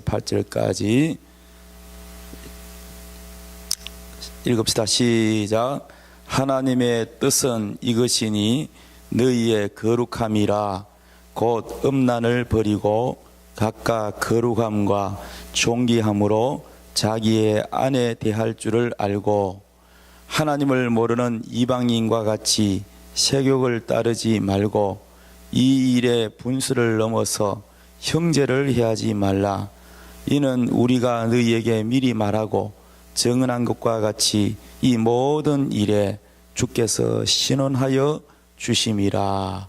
8절까지 읽읍시다. 시작. 하나님의 뜻은 이것이니 너희의 거룩함이라. 곧 음란을 버리고 각각 거룩함과 존귀함으로 자기의 아내 대할 줄을 알고 하나님을 모르는 이방인과 같이 세욕을 따르지 말고 이 일의 분수를 넘어서 형제를 해하지 말라. 이는 우리가 너희에게 미리 말하고 정언한 것과 같이 이 모든 일에 주께서 신원하여 주심이라.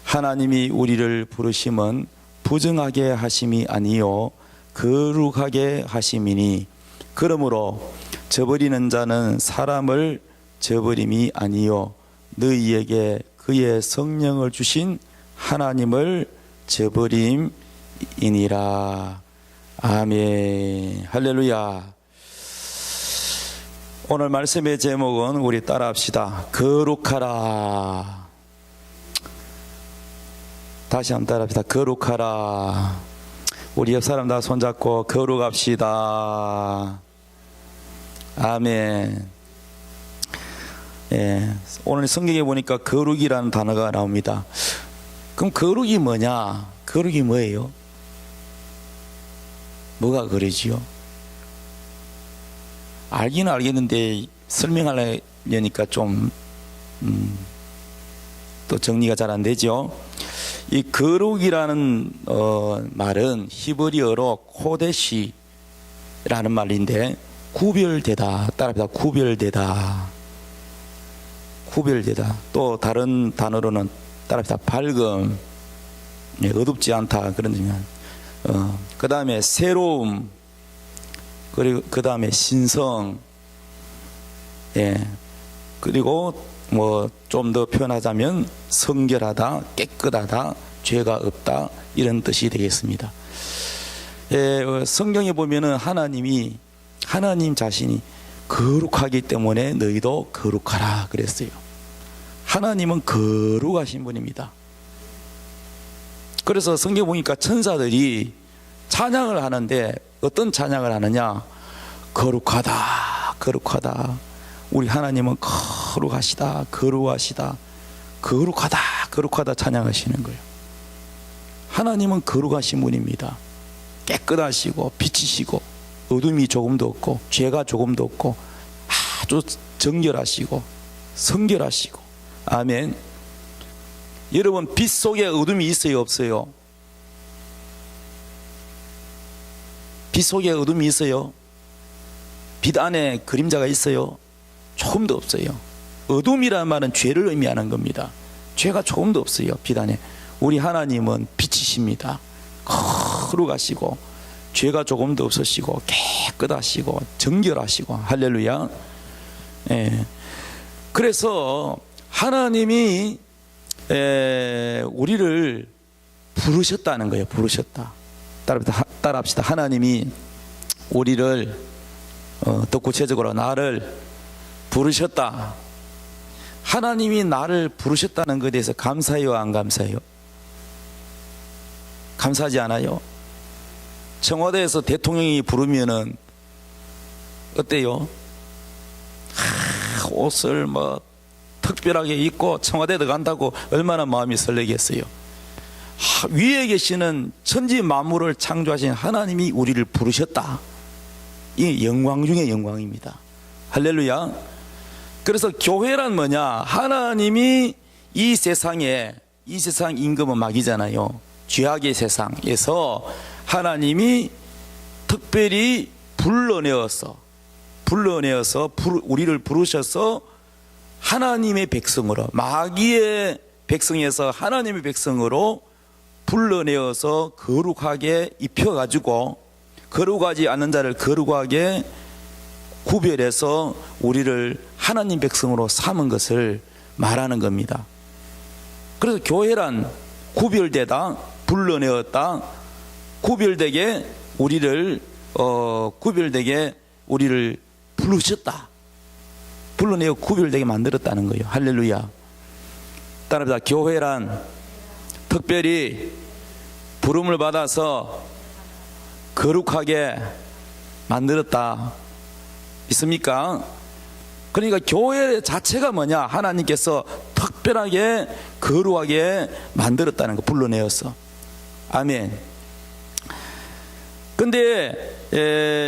하나님이 우리를 부르심은 부정하게 하심이 아니요 거룩하게 하심이니 그러므로 저버리는 자는 사람을 저버림이 아니요 너희에게 그의 성령을 주신 하나님을 저버림이니라. 아멘. 할렐루야. 오늘 말씀의 제목은 우리 따라합시다. 거룩하라. 다시 한번 따라합시다. 거룩하라. 우리 옆 사람 다 손잡고 거룩합시다. 아멘. 예, 오늘 성경에 보니까 거룩이라는 단어가 나옵니다. 그럼 거룩이 뭐냐? 거룩이 뭐예요? 뭐가 거룩이지요? 알기는 알겠는데 설명하려니까 좀 또 정리가 잘 안 되죠. 이 거룩이라는 말은 히브리어로 코데시라는 말인데 구별되다, 따라합니다. 구별되다, 구별되다. 또 다른 단어로는 따라합니다. 밝음, 어둡지 않다 그런 의미는. 그 다음에 새로움, 그리고 그 다음에 신성, 그리고 뭐 좀 더 표현하자면 성결하다, 깨끗하다, 죄가 없다 이런 뜻이 되겠습니다. 성경에 보면은 하나님 자신이 거룩하기 때문에 너희도 거룩하라 그랬어요. 하나님은 거룩하신 분입니다. 그래서 성경 보니까 천사들이 찬양을 하는데 어떤 찬양을 하느냐? 거룩하다, 거룩하다. 우리 하나님은 거룩하시다, 거룩하시다, 거룩하다, 거룩하다 찬양하시는 거예요. 하나님은 거룩하신 분입니다. 깨끗하시고 빛이시고 어둠이 조금도 없고 죄가 조금도 없고 아주 정결하시고 성결하시고. 아멘. 여러분, 빛 속에 어둠이 있어요, 없어요? 빛 속에 어둠이 있어요? 빛 안에 그림자가 있어요? 조금도 없어요. 어둠이라는 말은 죄를 의미하는 겁니다. 죄가 조금도 없어요, 빛 안에. 우리 하나님은 빛이십니다. 거룩하시고 죄가 조금도 없으시고 깨끗하시고 정결하시고. 할렐루야. 그래서 하나님이 우리를 부르셨다는 거예요. 부르셨다. 따라합시다. 하나님이 우리를 더 구체적으로 나를 부르셨다. 하나님이 나를 부르셨다는 것에 대해서 감사해요, 안 감사해요? 감사하지 않아요? 청와대에서 대통령이 부르면은 어때요? 옷을 뭐 특별하게 입고 청와대 들어간다고 얼마나 마음이 설레겠어요. 위에 계시는 천지 만물을 창조하신 하나님이 우리를 부르셨다. 이 영광 중에 영광입니다. 할렐루야. 그래서 교회란 뭐냐? 하나님이 이 세상 임금은 마귀잖아요. 죄악의 세상에서 하나님이 특별히 불러내어서 우리를 부르셔서 하나님의 백성으로, 마귀의 백성에서 하나님의 백성으로 불러내어서 거룩하게 입혀가지고 거룩하지 않는 자를 거룩하게 구별해서 우리를 하나님 백성으로 삼은 것을 말하는 겁니다. 그래서 교회란 구별되다, 불러내었다, 구별되게 우리를 부르셨다, 불러내어 구별되게 만들었다는 거예요. 할렐루야. 따라합니다. 교회란 특별히 부름을 받아서 거룩하게 만들었다. 있습니까? 그러니까 교회 자체가 뭐냐? 하나님께서 특별하게 거룩하게 만들었다는 거, 불러내었어. 아멘. 근데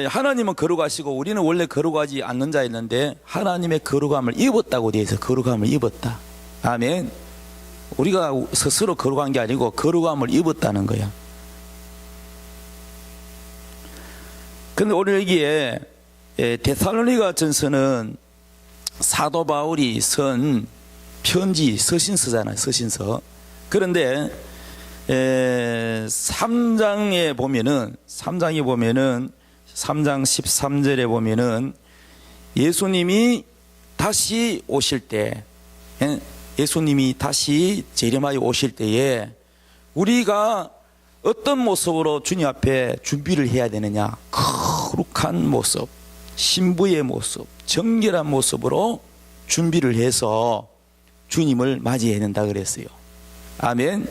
하나님은 거룩하시고 우리는 원래 거룩하지 않는 자였는데 하나님의 거룩함을 입었다고 되어 있어. 거룩함을 입었다. 아멘. 우리가 스스로 거룩한 게 아니고 거룩함을 입었다는 거야. 근데 오늘 여기에 데살로니가 전서는 사도 바울이 쓴 편지, 서신서잖아요. 서신서. 그런데 3장에 보면은 3장 13절에 보면은 예수님이 다시 오실 때, 예수님이 다시 재림하여 오실 때에 우리가 어떤 모습으로 주님 앞에 준비를 해야 되느냐? 거룩한 모습, 신부의 모습, 정결한 모습으로 준비를 해서 주님을 맞이해야 된다 그랬어요. 아멘.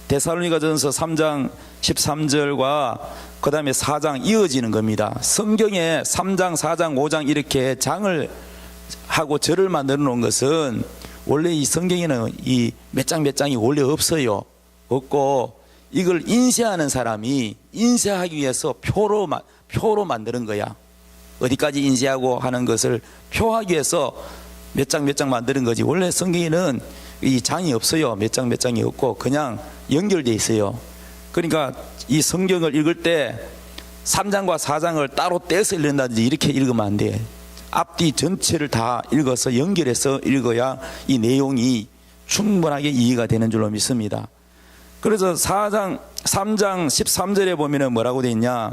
데살로니가전서 3장 13절과 그 다음에 4장 이어지는 겁니다. 성경에 3장, 4장, 5장 이렇게 장을 하고 절을 만들어 놓은 것은 원래 이 성경에는 이 몇 장 몇 장이 원래 없어요. 없고 이걸 인쇄하는 사람이 인쇄하기 위해서 표로 만드는 거야. 어디까지 인쇄하고 하는 것을 표하기 위해서 몇 장 몇 장 만드는 거지. 원래 성경에는 이 장이 없어요. 몇 장 몇 장이 없고 그냥 연결되어 있어요. 그러니까 이 성경을 읽을 때 3장과 4장을 따로 떼서 읽는다든지 이렇게 읽으면 안 돼. 앞뒤 전체를 다 읽어서 연결해서 읽어야 이 내용이 충분하게 이해가 되는 줄로 믿습니다. 그래서 3장 13절에 보면은 뭐라고 되어 있냐?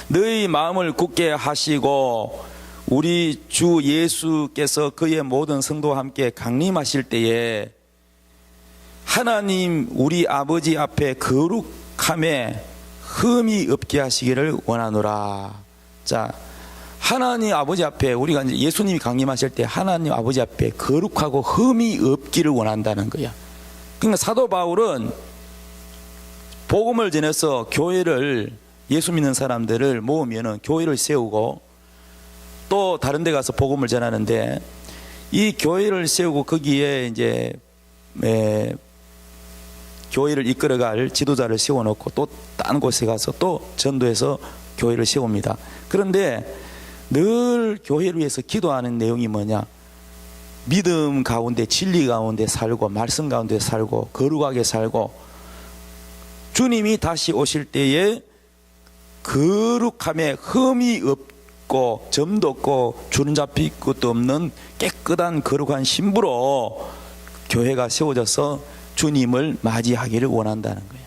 너희 마음을 굳게 하시고 우리 주 예수께서 그의 모든 성도와 함께 강림하실 때에 하나님 우리 아버지 앞에 거룩함에 흠이 없게 하시기를 원하노라. 자, 하나님 아버지 앞에 우리가 이제 예수님이 강림하실 때 하나님 아버지 앞에 거룩하고 흠이 없기를 원한다는 거야. 그러니까 사도 바울은 복음을 전해서 교회를, 예수 믿는 사람들을 모으면은 교회를 세우고 또 다른 데 가서 복음을 전하는데 이 교회를 세우고 거기에 이제 교회를 이끌어갈 지도자를 세워놓고 또 다른 곳에 가서 또 전도해서 교회를 세웁니다. 그런데 늘 교회를 위해서 기도하는 내용이 뭐냐? 믿음 가운데, 진리 가운데 살고 말씀 가운데 살고 거룩하게 살고 주님이 다시 오실 때에 거룩함에 흠이 없고 점도 없고 주름 잡힐 것도 없는 깨끗한 거룩한 신부로 교회가 세워져서 주님을 맞이하기를 원한다는 거예요.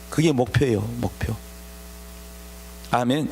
그게 목표예요. 목표. 아멘.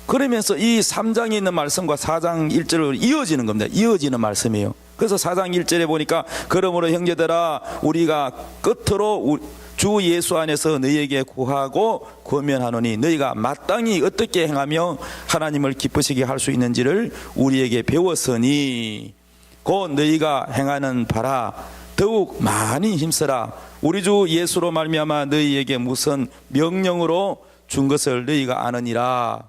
그러면서 이 3장에 있는 말씀과 4장 1절로 이어지는 겁니다. 이어지는 말씀이에요. 그래서 4장 1절에 보니까 그러므로 형제들아 우리가 끝으로 주 예수 안에서 너희에게 구하고 권면하노니 너희가 마땅히 어떻게 행하며 하나님을 기쁘시게 할 수 있는지를 우리에게 배웠으니 곧 너희가 행하는 바라 더욱 많이 힘쓰라. 우리 주 예수로 말미암아 너희에게 무슨 명령으로 준 것을 너희가 아느니라.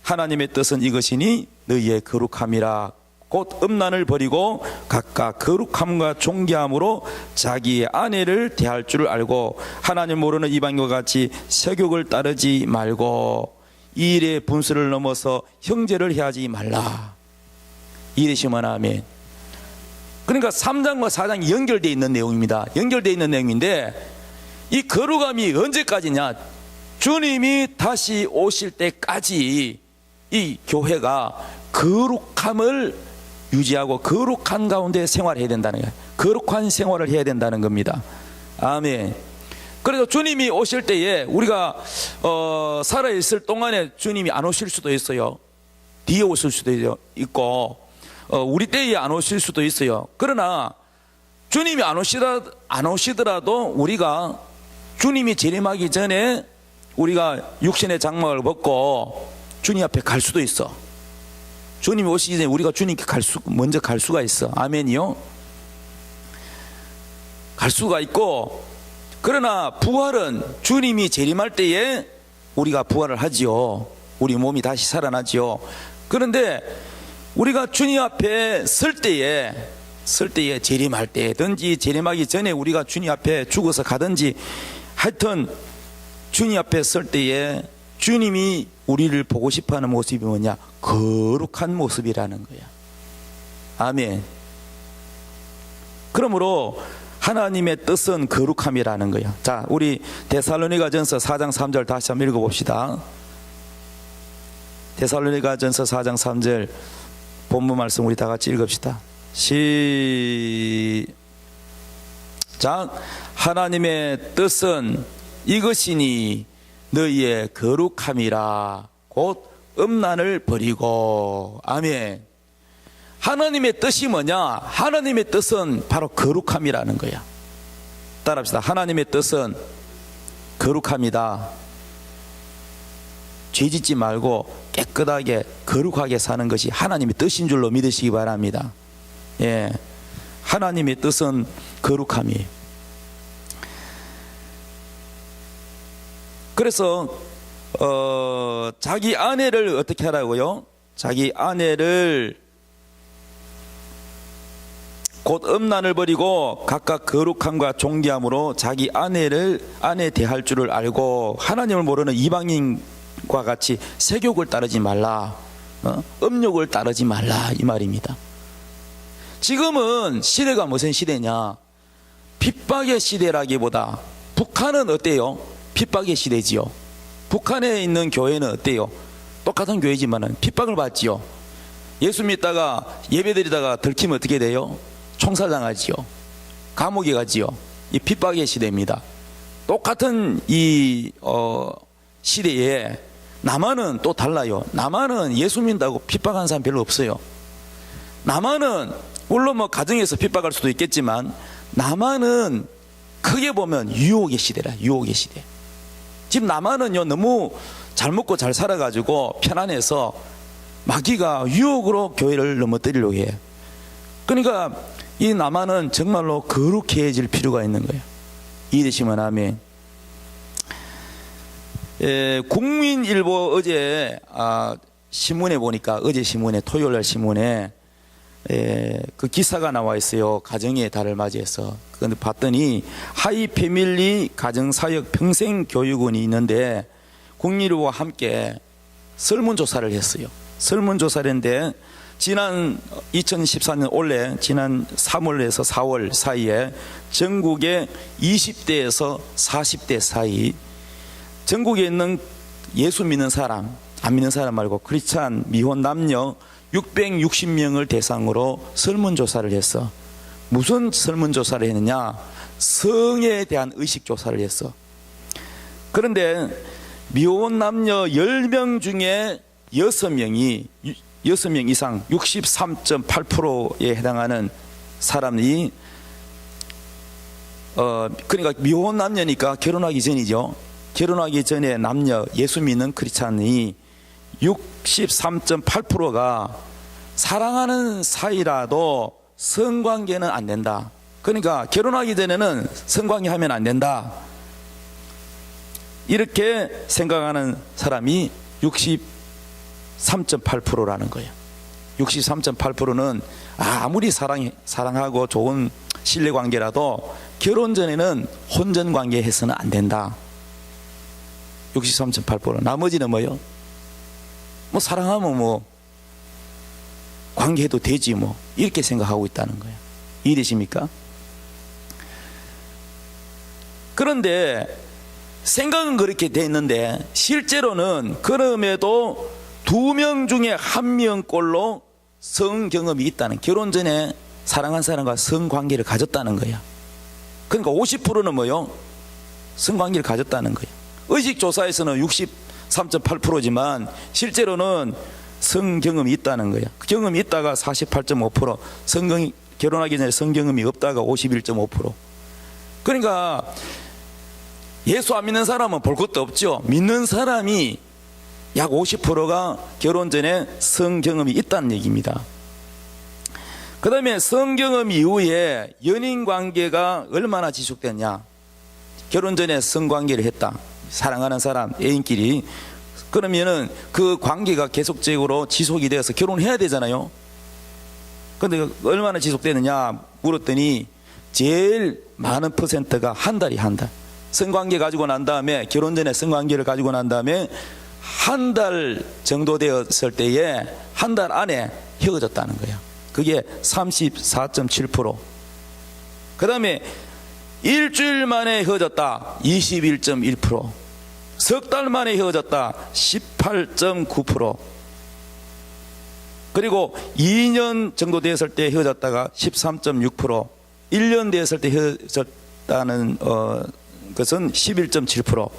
하나님의 뜻은 이것이니 너희의 거룩함이라. 곧 음란을 버리고 각각 거룩함과 존귀함으로 자기의 아내를 대할 줄을 알고 하나님 모르는 이방인과 같이 세욕을 따르지 말고 이 일의 분수를 넘어서 형제를 해하지 말라. 이러시면 아멘. 그러니까 3장과 4장이 연결되어 있는 내용입니다. 연결되어 있는 내용인데 이 거룩함이 언제까지냐? 주님이 다시 오실 때까지 이 교회가 거룩함을 유지하고 거룩한 가운데 생활해야 된다는 거예요. 거룩한 생활을 해야 된다는 겁니다. 아멘. 그래서 주님이 오실 때에 우리가 살아있을 동안에 주님이 안 오실 수도 있어요. 뒤에 오실 수도 있고 우리 때에 안 오실 수도 있어요. 그러나 주님이 안 오시더라도 우리가 주님이 재림하기 전에 우리가 육신의 장막을 벗고 주님 앞에 갈 수도 있어. 주님이 오시기 전에 우리가 주님께 먼저 갈 수가 있어. 아멘이요. 갈 수가 있고 그러나 부활은 주님이 재림할 때에 우리가 부활을 하지요. 우리 몸이 다시 살아나지요. 그런데 우리가 주님 앞에 설 때에 재림할 때든지 재림하기 전에 우리가 주님 앞에 죽어서 가든지 하여튼 주님 앞에 설 때에 주님이 우리를 보고 싶어하는 모습이 뭐냐? 거룩한 모습이라는 거야. 아멘. 그러므로 하나님의 뜻은 거룩함이라는 거야. 자, 우리 데살로니가전서 4장 3절 다시 한번 읽어봅시다. 데살로니가전서 4장 3절 본문 말씀 우리 다 같이 읽읍시다. 시작. 하나님의 뜻은 이것이니 너희의 거룩함이라 곧 음란을 버리고. 아멘. 하나님의 뜻이 뭐냐? 하나님의 뜻은 바로 거룩함이라는 거야. 따라합시다. 하나님의 뜻은 거룩함이다. 죄짓지 말고 깨끗하게 거룩하게 사는 것이 하나님의 뜻인 줄로 믿으시기 바랍니다. 예, 하나님의 뜻은 거룩함이에요. 그래서 자기 아내를 어떻게 하라고요? 자기 아내를 곧 음란을 버리고 각각 거룩함과 존귀함으로 자기 아내 대할 줄을 알고 하나님을 모르는 이방인과 같이 세욕을 따르지 말라, 음욕을 따르지 말라, 이 말입니다. 지금은 시대가 무슨 시대냐? 핍박의 시대라기보다 북한은 어때요? 핍박의 시대지요. 북한에 있는 교회는 어때요? 똑같은 교회지만은 핍박을 받지요. 예수 믿다가 예배드리다가 들키면 어떻게 돼요? 총살당하지요. 감옥에 가지요. 이 핍박의 시대입니다. 똑같은 이 시대에 남한은 또 달라요. 남한은 예수 믿는다고 핍박하는 사람 별로 없어요. 남한은 물론 뭐 가정에서 핍박할 수도 있겠지만 남한은 크게 보면 유혹의 시대라. 유혹의 시대. 지금 남한은요 너무 잘 먹고 잘 살아가지고 편안해서 마귀가 유혹으로 교회를 넘어뜨리려고 해요. 그러니까 이 남한은 정말로 거룩해질 필요가 있는 거예요. 이해되시면 아멘. 국민일보 어제 신문에 보니까 어제 신문에 토요일날 신문에 그 기사가 나와 있어요. 가정의 달을 맞이해서. 그런데 봤더니 하이 패밀리 가정사역 평생교육원이 있는데 국민일보와 함께 설문조사를 했어요. 설문조사를 했는데 지난 2014년 올해 지난 3월에서 4월 사이에 전국의 20대에서 40대 사이 전국에 있는 예수 믿는 사람, 안 믿는 사람 말고 크리스찬 미혼 남녀 660명을 대상으로 설문조사를 했어. 무슨 설문조사를 했느냐? 성에 대한 의식조사를 했어. 그런데 미혼 남녀 10명 중에 6명 이상 63.8%에 해당하는 사람이 그러니까 미혼 남녀니까 결혼하기 전이죠. 결혼하기 전에 남녀 예수 믿는 크리스찬이 63.8%가 사랑하는 사이라도 성관계는 안 된다. 그러니까 결혼하기 전에는 성관계 하면 안 된다. 이렇게 생각하는 사람이 63.8%라는 거예요. 63.8%는 아무리 사랑하고 좋은 신뢰관계라도 결혼 전에는 혼전관계 해서는 안 된다. 63.8%. 나머지는 뭐요? 뭐 사랑하면 뭐 관계해도 되지 뭐 이렇게 생각하고 있다는 거예요. 이해되십니까? 그런데 생각은 그렇게 돼 있는데 실제로는 그럼에도 2명 중에 1명꼴로 성경험이 있다는, 결혼 전에 사랑한 사람과 성관계를 가졌다는 거야. 그러니까 50%는 뭐요? 성관계를 가졌다는 거야. 의식조사에서는 63.8%지만 실제로는 성경험이 있다는 거야. 경험이 있다가 48.5%, 결혼하기 전에 성경험이 없다가 51.5%. 그러니까 예수 안 믿는 사람은 볼 것도 없죠. 믿는 사람이 약 50%가 결혼 전에 성경험이 있다는 얘기입니다. 그 다음에 성경험 이후에 연인 관계가 얼마나 지속됐냐? 결혼 전에 성관계를 했다. 사랑하는 사람, 애인끼리. 그러면은 그 관계가 계속적으로 지속이 되어서 결혼해야 되잖아요. 근데 얼마나 지속되느냐 물었더니 제일 많은 퍼센트가 한 달이 한 달. 성관계 가지고 난 다음에, 결혼 전에 성관계를 가지고 난 다음에 한 달 정도 되었을 때에 한 달 안에 헤어졌다는 거야. 그게 34.7%. 그 다음에 일주일 만에 헤어졌다. 21.1%. 석 달 만에 헤어졌다. 18.9%. 그리고 2년 정도 되었을 때 헤어졌다가 13.6%. 1년 되었을 때 헤어졌다는 것은 11.7%.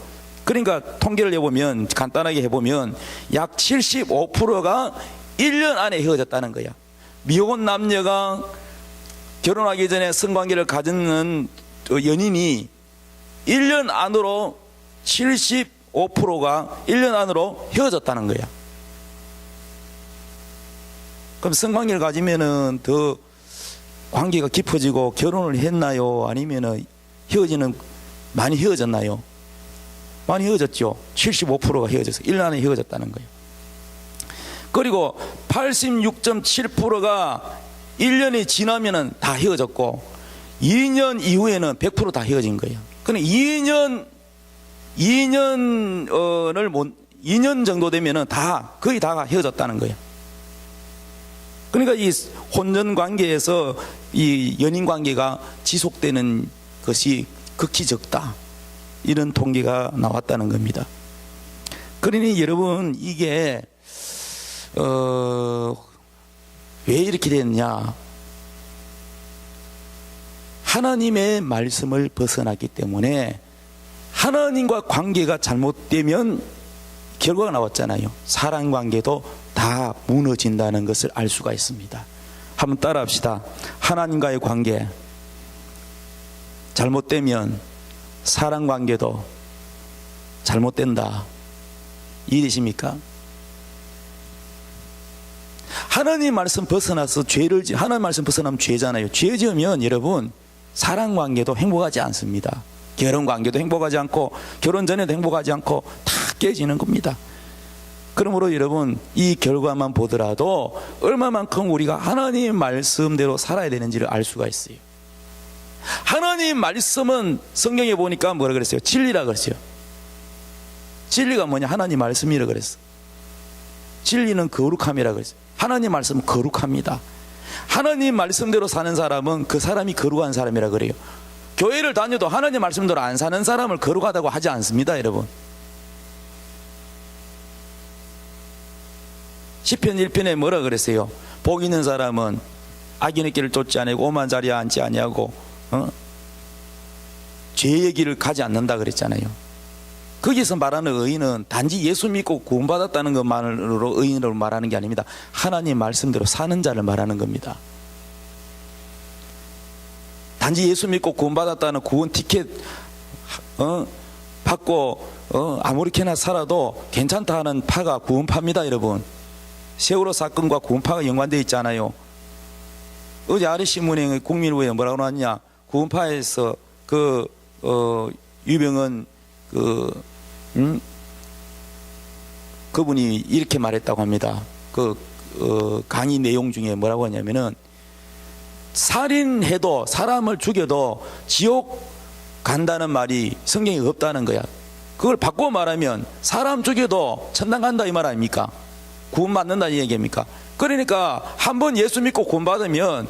그러니까 통계를 해보면, 간단하게 해보면 약 75%가 1년 안에 헤어졌다는 거야. 미혼 남녀가 결혼하기 전에 성관계를 가지는 연인이 1년 안으로 75%가 1년 안으로 헤어졌다는 거야. 그럼 성관계를 가지면은 더 관계가 깊어지고 결혼을 했나요? 아니면은 많이 헤어졌나요? 많이 헤어졌죠. 75%가 헤어져서 1년 안에 헤어졌다는 거예요. 그리고 86.7%가 1년이 지나면은 다 헤어졌고 2년 이후에는 100% 다 헤어진 거예요. 그러니까 2년 정도 되면은 거의 다 헤어졌다는 거예요. 그러니까 이 혼전 관계에서 이 연인 관계가 지속되는 것이 극히 적다. 이런 통계가 나왔다는 겁니다. 그러니 여러분, 이게 왜 이렇게 됐냐? 하나님의 말씀을 벗어났기 때문에 하나님과 관계가 잘못되면 결과가 나왔잖아요. 사랑 관계도 다 무너진다는 것을 알 수가 있습니다. 한번 따라합시다. 하나님과의 관계 잘못되면 사랑 관계도 잘못된다. 이해되십니까? 하나님 말씀 벗어나서 하나님 말씀 벗어나면 죄잖아요. 죄 지으면 여러분 사랑 관계도 행복하지 않습니다. 결혼 관계도 행복하지 않고 결혼 전에도 행복하지 않고 다 깨지는 겁니다. 그러므로 여러분, 이 결과만 보더라도 얼마만큼 우리가 하나님 말씀대로 살아야 되는지를 알 수가 있어요. 하나님 말씀은 성경에 보니까 뭐라 그랬어요? 진리라 그랬어요. 진리가 뭐냐? 하나님 말씀이라 그랬어. 진리는 거룩함이라 그랬어요. 하나님 말씀은 거룩합니다. 하나님 말씀대로 사는 사람은 그 사람이 거룩한 사람이라 그래요. 교회를 다녀도 하나님 말씀대로 안 사는 사람을 거룩하다고 하지 않습니다, 여러분. 시편 1편에 뭐라 그랬어요? 복 있는 사람은 악인의 길을 쫓지 아니하고 오만 자리에 앉지 아니하고 죄의 길을 가지 않는다 그랬잖아요. 거기서 말하는 의인은 단지 예수 믿고 구원받았다는 것만으로 의인으로 말하는 게 아닙니다. 하나님 말씀대로 사는 자를 말하는 겁니다. 단지 예수 믿고 구원받았다는 구원 티켓 받고 아무렇게나 살아도 괜찮다 하는 파가 구원파입니다, 여러분. 세월호 사건과 구원파가 연관되어 있잖아요. 어제 아래신문에 국민의회에 뭐라고 나왔냐? 구원파에서 유병헌 그분이 이렇게 말했다고 합니다. 강의 내용 중에 뭐라고 하냐면은 살인해도 사람을 죽여도 지옥 간다는 말이 성경에 없다는 거야. 그걸 바꿔 말하면 사람 죽여도 천당 간다 이 말 아닙니까? 구원 받는다는 얘기입니까? 그러니까 한번 예수 믿고 구원 받으면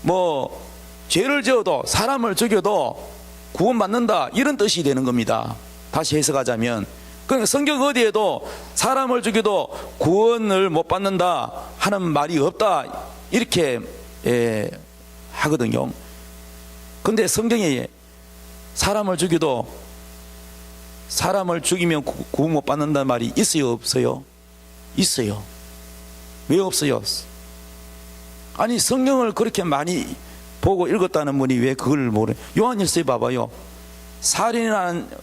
뭐 죄를 지어도 사람을 죽여도 구원 받는다 이런 뜻이 되는 겁니다. 다시 해석하자면, 그러니까 성경 어디에도 사람을 죽여도 구원을 못 받는다 하는 말이 없다 이렇게 하거든요. 근데 성경에 사람을 죽여도 사람을 죽이면 구원 못 받는다는 말이 있어요, 없어요? 있어요. 왜 없어요? 아니 성경을 그렇게 많이 보고 읽었다는 분이 왜 그걸 모르? 요한일서에 봐봐요.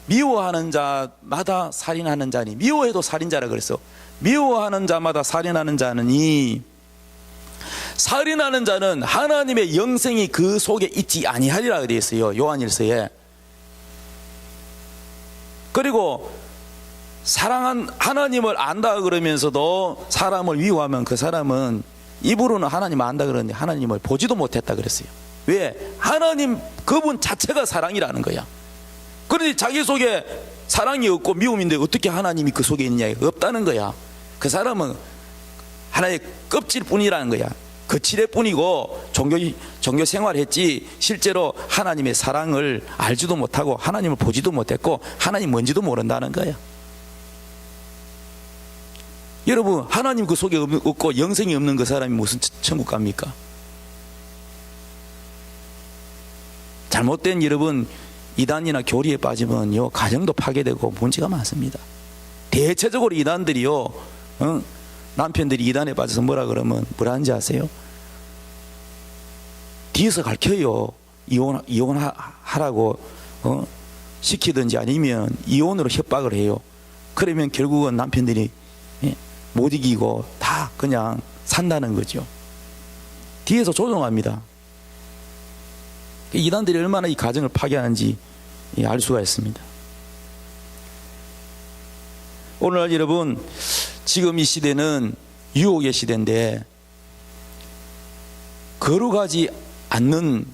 미워하는 자마다 살인하는 자니, 미워해도 살인자라 그랬어. 미워하는 자마다 살인하는 자니, 살인하는 자는 하나님의 영생이 그 속에 있지 아니하리라 되어 있어요. 요한일서에. 그리고 사랑한 하나님을 안다 그러면서도 사람을 미워하면 그 사람은 입으로는 하나님 안다 그러는데 하나님을 보지도 못했다 그랬어요. 왜? 하나님 그분 자체가 사랑이라는 거야. 그런데 자기 속에 사랑이 없고 미움인데 어떻게 하나님이 그 속에 있느냐? 없다는 거야. 그 사람은 하나의 껍질뿐이라는 거야. 거칠애뿐이고 종교 생활했지 실제로 하나님의 사랑을 알지도 못하고 하나님을 보지도 못했고 하나님 뭔지도 모른다는 거야. 여러분, 하나님 그 속에 없고 영생이 없는 그 사람이 무슨 천국 갑니까? 잘못된 여러분 이단이나 교리에 빠지면요 가정도 파괴되고 문제가 많습니다. 대체적으로 이단들이요 남편들이 이단에 빠져서 뭐라 그러면 뭐라 하는지 아세요? 뒤에서 가르쳐요. 이혼하라고 시키든지 아니면 이혼으로 협박을 해요. 그러면 결국은 남편들이 못 이기고 다 그냥 산다는 거죠. 뒤에서 조종합니다. 이단들이 얼마나 이 가정을 파괴하는지 알 수가 있습니다. 오늘날 여러분, 지금 이 시대는 유혹의 시대인데 거룩하지 않는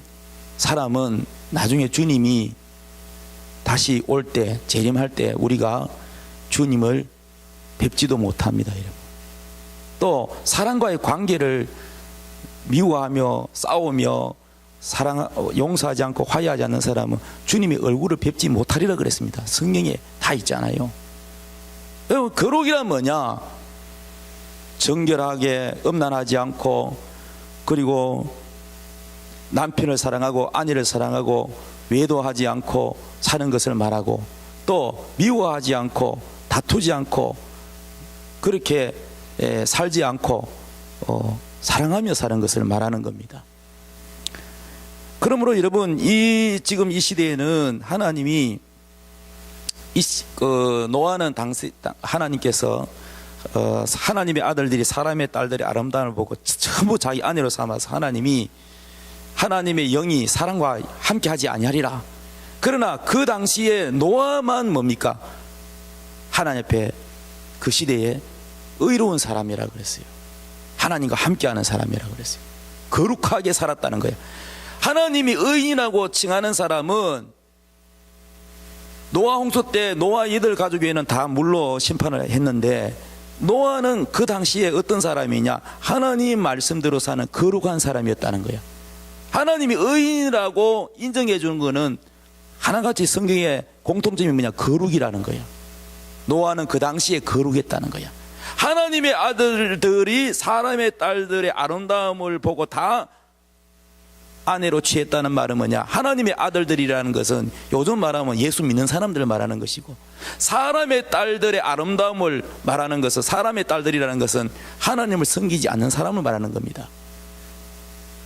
사람은 나중에 주님이 다시 올 때, 재림할 때 우리가 주님을 뵙지도 못합니다. 여러분. 또 사랑과의 관계를 미워하며 싸우며 용서하지 않고 화해하지 않는 사람은 주님의 얼굴을 뵙지 못하리라 그랬습니다. 성경에 다 있잖아요. 거룩이란 뭐냐? 정결하게 음란하지 않고, 그리고 남편을 사랑하고 아내를 사랑하고 외도하지 않고 사는 것을 말하고, 또 미워하지 않고 다투지 않고 그렇게 살지 않고 사랑하며 사는 것을 말하는 겁니다. 그러므로 여러분, 지금 이 시대에는 하나님이 노아는 하나님께서 하나님의 아들들이 사람의 딸들의 아름다움을 보고 전부 자기 아내로 삼아서 하나님의 영이 사람과 함께 하지 아니하리라. 그러나 그 당시에 노아만 뭡니까? 하나님 앞에 그 시대에 의로운 사람이라고 그랬어요. 하나님과 함께하는 사람이라고 그랬어요. 거룩하게 살았다는 거예요. 하나님이 의인이라고 칭하는 사람은 노아 홍수 때 노아 이들 가족에는 다 물로 심판을 했는데, 노아는 그 당시에 어떤 사람이냐? 하나님 말씀대로 사는 거룩한 사람이었다는 거야. 하나님이 의인이라고 인정해 주는 거는 하나같이 성경의 공통점이 뭐냐? 거룩이라는 거야. 노아는 그 당시에 거룩했다는 거야. 하나님의 아들들이 사람의 딸들의 아름다움을 보고 다 아내로 취했다는 말은 뭐냐? 하나님의 아들들이라는 것은 요즘 말하면 예수 믿는 사람들을 말하는 것이고, 사람의 딸들의 아름다움을 말하는 것은, 사람의 딸들이라는 것은 하나님을 섬기지 않는 사람을 말하는 겁니다.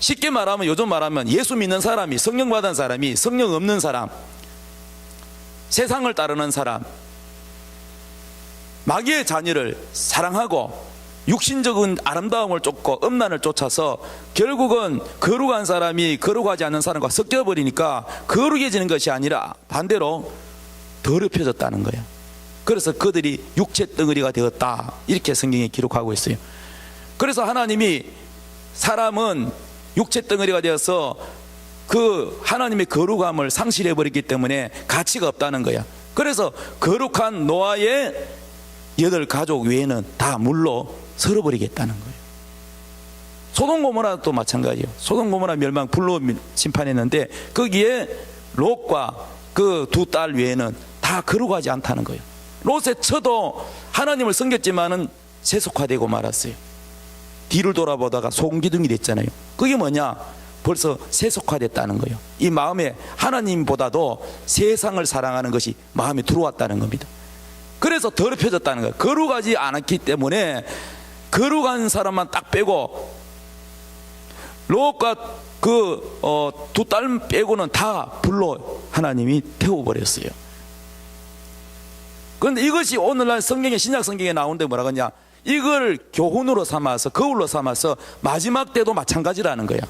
쉽게 말하면, 요즘 말하면 예수 믿는 사람이, 성령 받은 사람이 성령 없는 사람, 세상을 따르는 사람, 마귀의 자녀를 사랑하고 육신적인 아름다움을 쫓고 음란을 쫓아서 결국은 거룩한 사람이 거룩하지 않는 사람과 섞여버리니까 거룩해지는 것이 아니라 반대로 더럽혀졌다는 거예요. 그래서 그들이 육체 덩어리가 되었다, 이렇게 성경에 기록하고 있어요. 그래서 하나님이 사람은 육체 덩어리가 되어서 그 하나님의 거룩함을 상실해버렸기 때문에 가치가 없다는 거야. 그래서 거룩한 노아의 8가족 외에는 다 물로 설어버리겠다는 거예요. 소돔 고모라도 마찬가지예요. 소돔 고모라 멸망 불로 심판했는데 거기에 롯과 그 2딸 외에는 다 거룩하지 않다는 거예요. 롯의 처도 하나님을 섬겼지만은 세속화되고 말았어요. 뒤를 돌아보다가 소금기둥이 됐잖아요. 그게 뭐냐? 벌써 세속화됐다는 거예요. 이 마음에 하나님보다도 세상을 사랑하는 것이 마음에 들어왔다는 겁니다. 그래서 더럽혀졌다는 거예요. 거룩하지 않았기 때문에 거룩한 사람만 딱 빼고 롯과 그 2딸 빼고는 다 불로 하나님이 태워버렸어요. 그런데 이것이 오늘날 성경에, 신약 성경에 나오는데 뭐라 그러냐? 이걸 교훈으로 삼아서, 거울로 삼아서 마지막 때도 마찬가지라는 거야.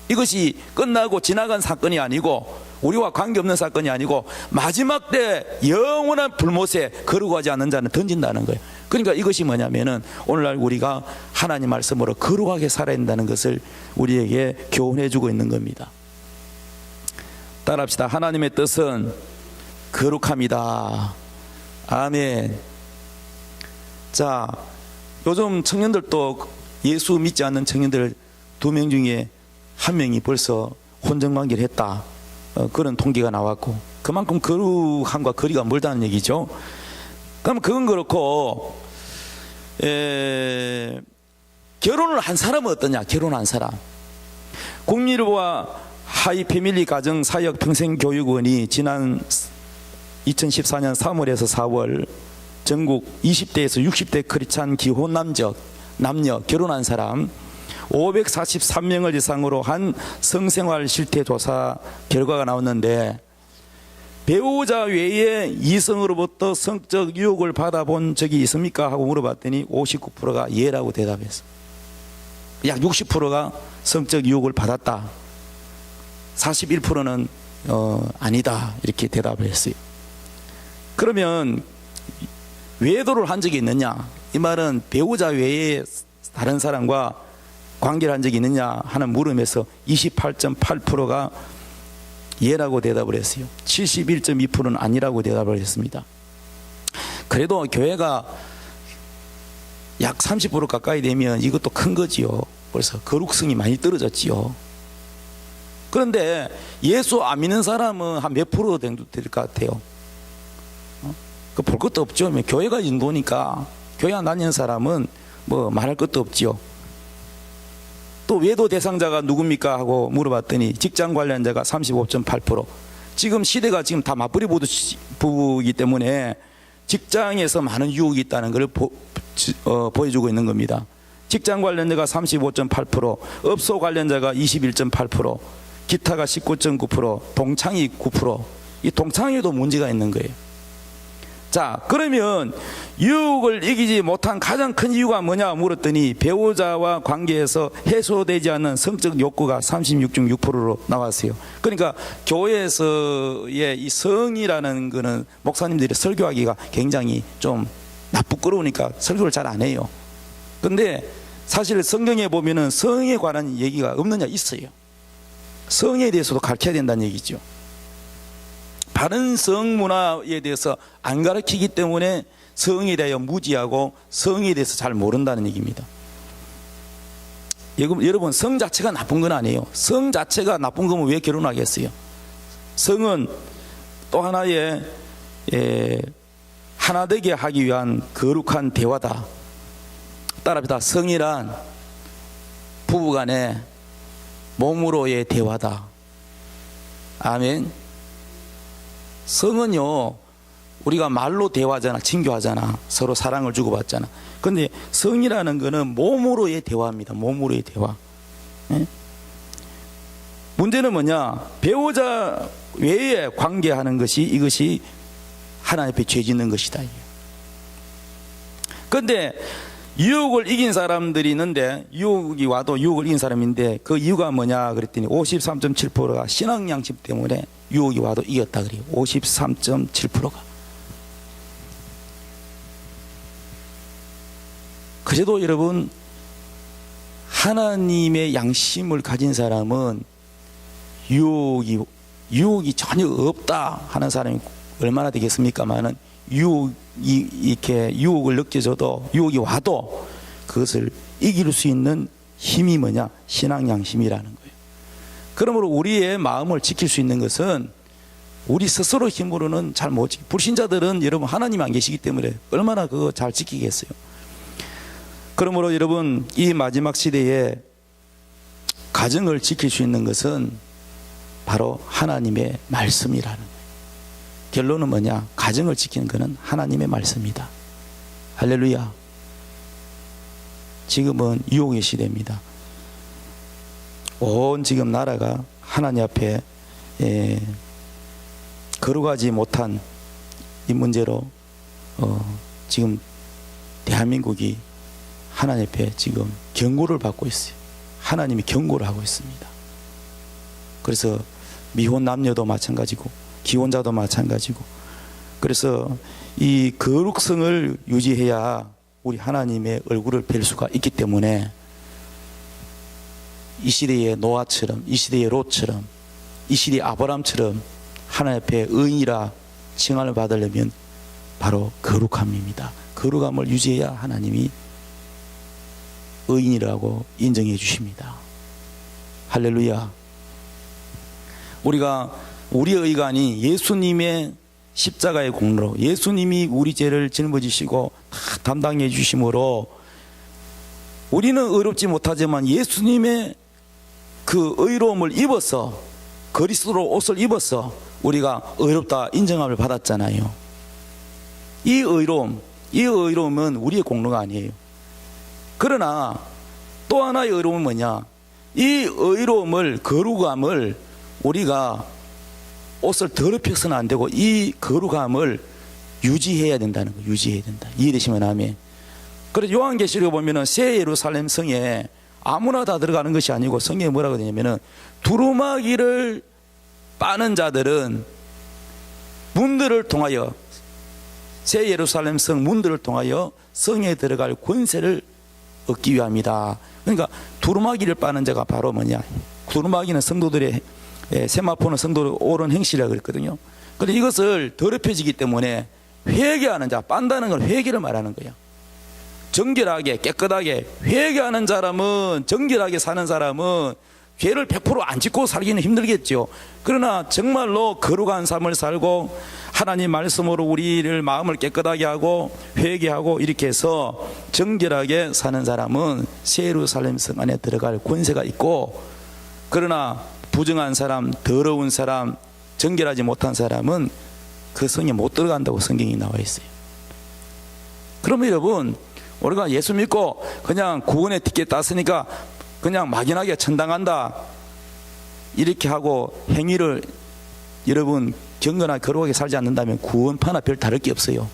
이것이 끝나고 지나간 사건이 아니고 우리와 관계없는 사건이 아니고 마지막 때 영원한 불못에 거룩하지 않는 자는 던진다는 거예요. 그러니까 이것이 뭐냐면은 오늘날 우리가 하나님 말씀으로 거룩하게 살아야 된다는 것을 우리에게 교훈해 주고 있는 겁니다. 따라합시다. 하나님의 뜻은 거룩합니다. 아멘. 자, 요즘 청년들도 예수 믿지 않는 청년들 2명 중에 1명이 벌써 혼전관계를 했다, 그런 통계가 나왔고, 그만큼 거룩함과 거리가 멀다는 얘기죠. 그럼 그건 그렇고, 결혼을 한 사람은 어떠냐? 결혼한 사람. 국민일보와 하이패밀리 가정 사역 평생교육원이 지난 2014년 3월에서 4월 전국 20대에서 60대 크리스찬 기혼 남녀 결혼한 사람 543명을 대상으로 한 성생활 실태 조사 결과가 나왔는데, 배우자 외에 이성으로부터 성적 유혹을 받아본 적이 있습니까? 하고 물어봤더니 59%가 예라고 대답했어. 약 60%가 성적 유혹을 받았다. 41%는 아니다, 이렇게 대답을 했어요. 그러면 외도를 한 적이 있느냐? 이 말은 배우자 외에 다른 사람과 관계를 한 적이 있느냐 하는 물음에서 28.8%가 예라고 대답을 했어요. 71.2%는 아니라고 대답을 했습니다. 그래도 교회가 약 30% 가까이 되면 이것도 큰 거지요. 벌써 거룩성이 많이 떨어졌지요. 그런데 예수 안 믿는 사람은 한 몇 프로 정도 될 것 같아요? 그 볼 것도 없죠. 교회가 인도니까 교회 안 다니는 사람은 뭐 말할 것도 없지요. 또 외도 대상자가 누굽니까 하고 물어봤더니 직장 관련자가 35.8%. 지금 시대가 지금 다 맞벌이 부부이기 때문에 직장에서 많은 유혹이 있다는 걸 보여주고 있는 겁니다. 직장 관련자가 35.8%, 업소 관련자가 21.8%, 기타가 19.9%, 동창이 9%. 이 동창에도 문제가 있는 거예요. 자, 그러면 유혹을 이기지 못한 가장 큰 이유가 뭐냐 물었더니 배우자와 관계에서 해소되지 않는 성적 욕구가 36.6%로 나왔어요. 그러니까 교회에서의 이 성이라는 거는 목사님들이 설교하기가 굉장히 좀 부끄러우니까 설교를 잘 안 해요. 근데 사실 성경에 보면은 성에 관한 얘기가 없느냐? 있어요. 성에 대해서도 가르쳐야 된다는 얘기죠. 바른 성 문화에 대해서 안 가르치기 때문에 성에 대하여 무지하고 성에 대해서 잘 모른다는 얘기입니다. 여러분, 성 자체가 나쁜 건 아니에요. 성 자체가 나쁜 거면 왜 결혼하겠어요? 성은 또 하나의 하나 되게 하기 위한 거룩한 대화다. 따라합시다. 성이란 부부간의 몸으로의 대화다. 아멘. 성은요, 우리가 말로 대화하잖아, 친교하잖아, 서로 사랑을 주고받잖아. 근데 성이라는 거는 몸으로의 대화입니다. 몸으로의 대화. 예? 문제는 뭐냐? 배우자 외에 관계하는 것이, 이것이 하나님 앞에 죄 짓는 것이다. 그런데 유혹을 이긴 사람들이 있는데, 유혹이 와도 유혹을 이긴 사람인데 그 이유가 뭐냐 그랬더니 53.7%가 신앙 양심 때문에 유혹이 와도 이겼다 그래요. 53.7%가. 그래도 여러분, 하나님의 양심을 가진 사람은 유혹이 전혀 없다 하는 사람이 얼마나 되겠습니까마는 이렇게 유혹을 느껴져도, 유혹이 와도 그것을 이길 수 있는 힘이 뭐냐? 신앙 양심이라는 거예요. 그러므로 우리의 마음을 지킬 수 있는 것은 우리 스스로 힘으로는 잘 못 지키고, 불신자들은 여러분 하나님 안 계시기 때문에 얼마나 그거 잘 지키겠어요. 그러므로 여러분, 이 마지막 시대에 가정을 지킬 수 있는 것은 바로 하나님의 말씀이라는 거예요. 결론은 뭐냐? 가정을 지키는 것은 하나님의 말씀이다. 할렐루야. 지금은 유혹의 시대입니다. 온 지금 나라가 하나님 앞에 거룩하지 못한 이 문제로 지금 대한민국이 하나님 앞에 지금 경고를 받고 있어요. 하나님이 경고를 하고 있습니다. 그래서 미혼 남녀도 마찬가지고 기혼자도 마찬가지고. 그래서 이 거룩성을 유지해야 우리 하나님의 얼굴을 뵐 수가 있기 때문에 이 시대의 노아처럼, 이 시대의 롯처럼, 이 시대의 아브람처럼 하나님 앞에 의인이라 칭함을 받으려면 바로 거룩함입니다. 거룩함을 유지해야 하나님이 의인이라고 인정해 주십니다. 할렐루야. 우리의 의가 아닌 예수님의 십자가의 공로로, 예수님이 우리 죄를 짊어지시고 다 담당해 주심으로 우리는 의롭지 못하지만 예수님의 그 의로움을 입어서, 그리스도로 옷을 입어서 우리가 의롭다 인정함을 받았잖아요. 이 의로움은 우리의 공로가 아니에요. 그러나 또 하나의 의로움은 뭐냐? 이 의로움을, 거룩함을 우리가 옷을 더럽혀서는 안 되고 이 거룩함을 유지해야 된다는 거, 유지해야 된다. 이해되시면 아멘. 그래서 요한계시록에 보면은 새 예루살렘 성에 아무나 다 들어가는 것이 아니고 성경에 뭐라고 되냐면은 두루마기를 빠는 자들은 문들을 통하여, 새 예루살렘 성 문들을 통하여 성에 들어갈 권세를 얻기 위함이다. 그러니까 두루마기를 빠는 자가 바로 뭐냐? 두루마기는 성도들의, 세마포는 성도를 옳은 행실이라고 그랬거든요. 그런데 이것을 더럽혀지기 때문에 회개하는 자, 빤다는 건 회개를 말하는 거예요. 정결하게 깨끗하게 회개하는 사람은, 정결하게 사는 사람은 죄를 100% 안 짓고 살기는 힘들겠죠. 그러나 정말로 거룩한 삶을 살고 하나님 말씀으로 우리를 마음을 깨끗하게 하고 회개하고 이렇게 해서 정결하게 사는 사람은 새 예루살렘 성 안에 들어갈 권세가 있고, 그러나 부정한 사람, 더러운 사람, 정결하지 못한 사람은 그 성에 못 들어간다고 성경이 나와 있어요. 그러면 여러분, 우리가 예수 믿고 그냥 구원의 티켓 땄으니까 그냥 막연하게 천당한다 이렇게 하고 행위를 여러분 경건하게 거룩하게 살지 않는다면 구원파나 별 다를 게 없어요.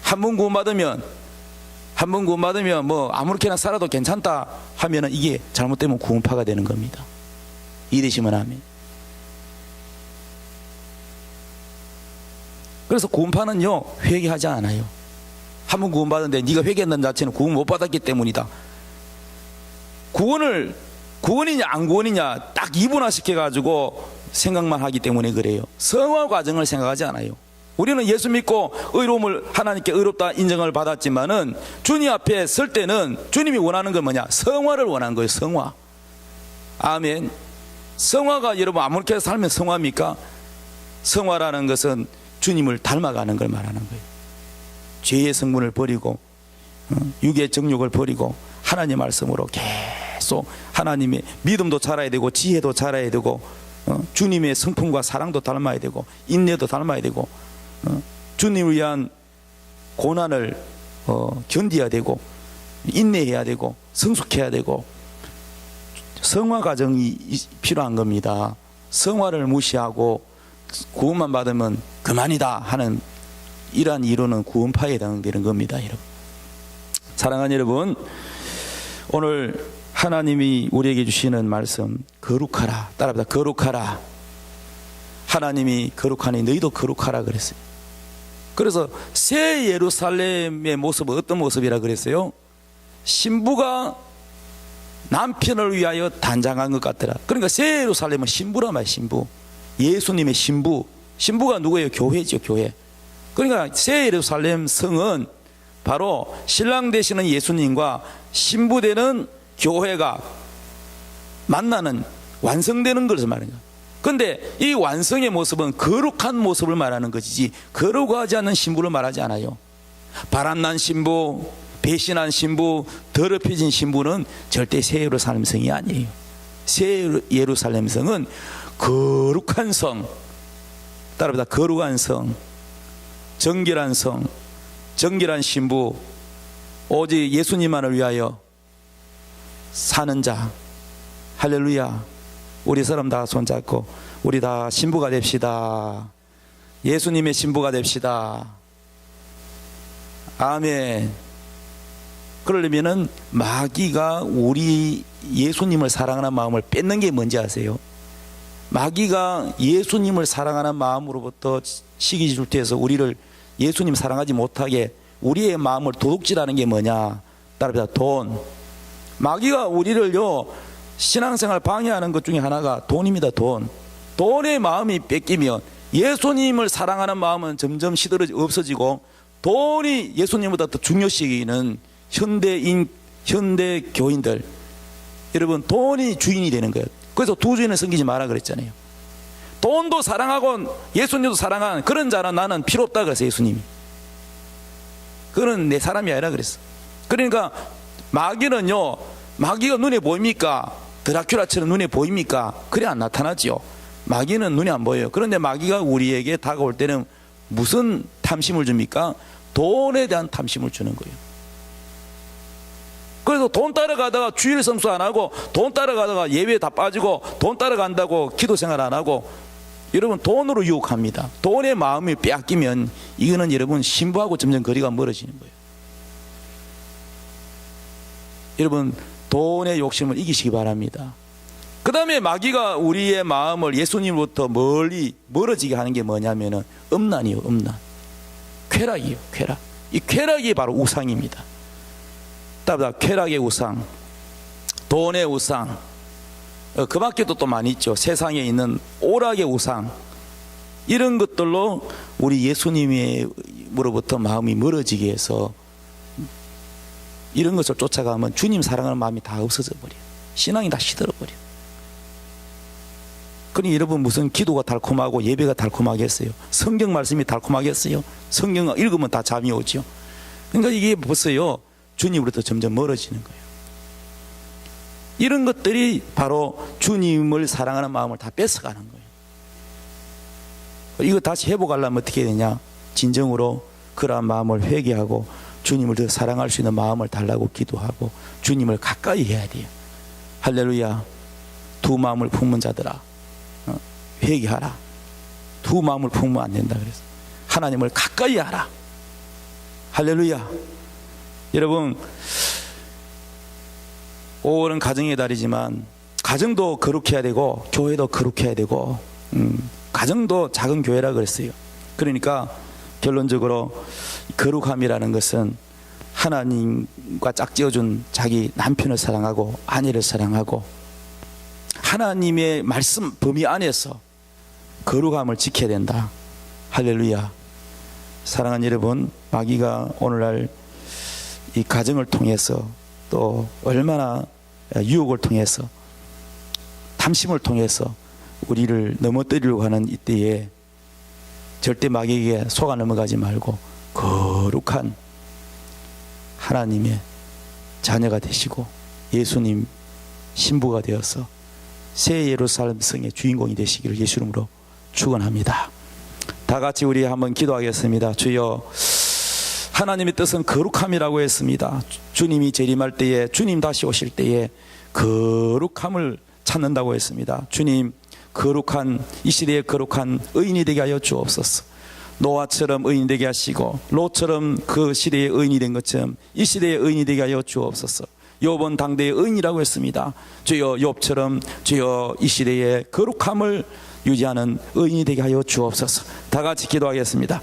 한 번 구원받으면 뭐 아무렇게나 살아도 괜찮다 하면은 이게 잘못되면 구원파가 되는 겁니다. 이해되시면 아멘. 그래서 구원파는요 회개하지 않아요. 한 번 구원받았는데 네가 회개한다는 자체는 구원 못 받았기 때문이다. 구원이냐 안 구원이냐 딱 이분화시켜가지고 생각만 하기 때문에 그래요. 성화 과정을 생각하지 않아요. 우리는 예수 믿고 의로움을, 하나님께 의롭다 인정을 받았지만은 주님 앞에 설 때는 주님이 원하는 건 뭐냐? 성화를 원하는 거예요. 성화. 아멘. 성화가 여러분 아무렇게 살면 성화입니까? 성화라는 것은 주님을 닮아가는 걸 말하는 거예요. 죄의 성분을 버리고 육의 정욕을 버리고 하나님 말씀으로 계속 하나님의 믿음도 자라야 되고 지혜도 자라야 되고 주님의 성품과 사랑도 닮아야 되고 인내도 닮아야 되고 주님을 위한 고난을 견뎌야 되고 인내해야 되고 성숙해야 되고 성화 과정이 필요한 겁니다. 성화를 무시하고 구원만 받으면 그만이다 하는 이러한 이론은 구원파에 해당되는 겁니다. 여러분, 사랑하는 여러분, 오늘 하나님이 우리에게 주시는 말씀, 거룩하라. 따라합니다. 거룩하라. 하나님이 거룩하니 너희도 거룩하라 그랬어요. 그래서 새 예루살렘의 모습은 어떤 모습이라 그랬어요? 신부가 남편을 위하여 단장한 것 같더라. 그러니까 새 예루살렘은 신부란 말이에요. 신부. 예수님의 신부. 신부가 누구예요? 교회죠. 교회. 그러니까 새 예루살렘 성은 바로 신랑 되시는 예수님과 신부 되는 교회가 만나는, 완성되는 것을 말하는 거예요. 그런데 이 완성의 모습은 거룩한 모습을 말하는 것이지 거룩하지 않는 신부를 말하지 않아요. 바람난 신부, 배신한 신부, 더럽혀진 신부는 절대 새 예루살렘 성이 아니에요. 새 예루살렘 성은 거룩한 성, 따라합니다. 거룩한 성, 정결한 성, 정결한 신부, 오직 예수님만을 위하여 사는 자. 할렐루야. 우리 사람 다 손잡고 우리 다 신부가 됩시다. 예수님의 신부가 됩시다. 아멘. 그러려면은 마귀가 우리 예수님을 사랑하는 마음을 뺏는 게 뭔지 아세요? 마귀가 예수님을 사랑하는 마음으로부터 시기 질투해서 우리를 예수님 사랑하지 못하게 우리의 마음을 도둑질하는 게 뭐냐? 따라서 돈. 마귀가 우리를요 신앙생활 방해하는 것 중에 하나가 돈입니다. 돈. 돈의 마음이 뺏기면 예수님을 사랑하는 마음은 점점 없어지고 돈이 예수님보다 더 중요시기는 현대 교인들, 여러분 돈이 주인이 되는 거예요. 그래서 두 주인을 섬기지 마라 그랬잖아요. 돈도 사랑하고 예수님도 사랑하는 그런 자는 나는 필요 없다 그랬어요. 예수님이. 그는 내 사람이 아니라 그랬어. 그러니까 마귀는요, 마귀가 눈에 보입니까? 드라큘라처럼 눈에 보입니까? 그래 안 나타나지요. 마귀는 눈에 안 보여요. 그런데 마귀가 우리에게 다가올 때는 무슨 탐심을 줍니까? 돈에 대한 탐심을 주는 거예요. 그래서 돈 따라가다가 주일 성수 안 하고, 돈 따라가다가 예배 다 빠지고, 돈 따라간다고 기도 생활 안 하고, 여러분 돈으로 유혹합니다. 돈의 마음이 빼앗기면 이거는 여러분 신부하고 점점 거리가 멀어지는 거예요. 여러분 돈의 욕심을 이기시기 바랍니다. 그 다음에 마귀가 우리의 마음을 예수님으로부터 멀어지게 하는 게 뭐냐면은 음란이요. 음란. 쾌락이요. 쾌락. 이 쾌락이 바로 우상입니다. 따라 쾌락의 우상, 돈의 우상, 그 밖에도 또 많이 있죠. 세상에 있는 오락의 우상, 이런 것들로 우리 예수님으로부터 마음이 멀어지게 해서 이런 것을 쫓아가면 주님 사랑하는 마음이 다 없어져 버려요. 신앙이 다 시들어 버려요. 그러니 여러분 무슨 기도가 달콤하고 예배가 달콤하겠어요? 성경 말씀이 달콤하겠어요? 성경 읽으면 다 잠이 오죠. 그러니까 이게 보세요. 주님으로부터 점점 멀어지는 거예요. 이런 것들이 바로 주님을 사랑하는 마음을 다 뺏어가는 거예요. 이거 다시 회복하려면 어떻게 해야 되냐? 진정으로 그러한 마음을 회개하고 주님을 더 사랑할 수 있는 마음을 달라고 기도하고 주님을 가까이 해야 돼요. 할렐루야. 두 마음을 품은 자들아, 회개하라. 두 마음을 품으면 안 된다 그래서 하나님을 가까이 하라. 할렐루야. 여러분 5월은 가정의 달이지만 가정도 거룩해야 되고 교회도 거룩해야 되고 가정도 작은 교회라 그랬어요. 그러니까 결론적으로 거룩함이라는 것은 하나님과 짝지어준 자기 남편을 사랑하고 아내를 사랑하고 하나님의 말씀 범위 안에서 거룩함을 지켜야 된다. 할렐루야. 사랑하는 여러분, 마귀가 오늘날 이 가정을 통해서 또 얼마나 유혹을 통해서 탐심을 통해서 우리를 넘어뜨리려고 하는 이때에 절대 마귀에게 속아 넘어가지 말고 거룩한 하나님의 자녀가 되시고 예수님 신부가 되어서 새 예루살렘 성의 주인공이 되시기를 예수 이름으로 축원합니다. 다 같이 우리 한번 기도하겠습니다. 주여, 하나님의 뜻은 거룩함이라고 했습니다. 주님이 재림할 때에, 주님 다시 오실 때에 거룩함을 찾는다고 했습니다. 주님, 거룩한 이 시대에 거룩한 의인이 되게 하여 주옵소서. 노아처럼 의인이 되게 하시고 롯처럼 그 시대의 의인이 된 것처럼 이 시대의 의인이 되게 하여 주옵소서. 욥은 당대의 의인이라고 했습니다. 주여, 욥처럼 주여 이 시대의 거룩함을 유지하는 의인이 되게 하여 주옵소서. 다 같이 기도하겠습니다.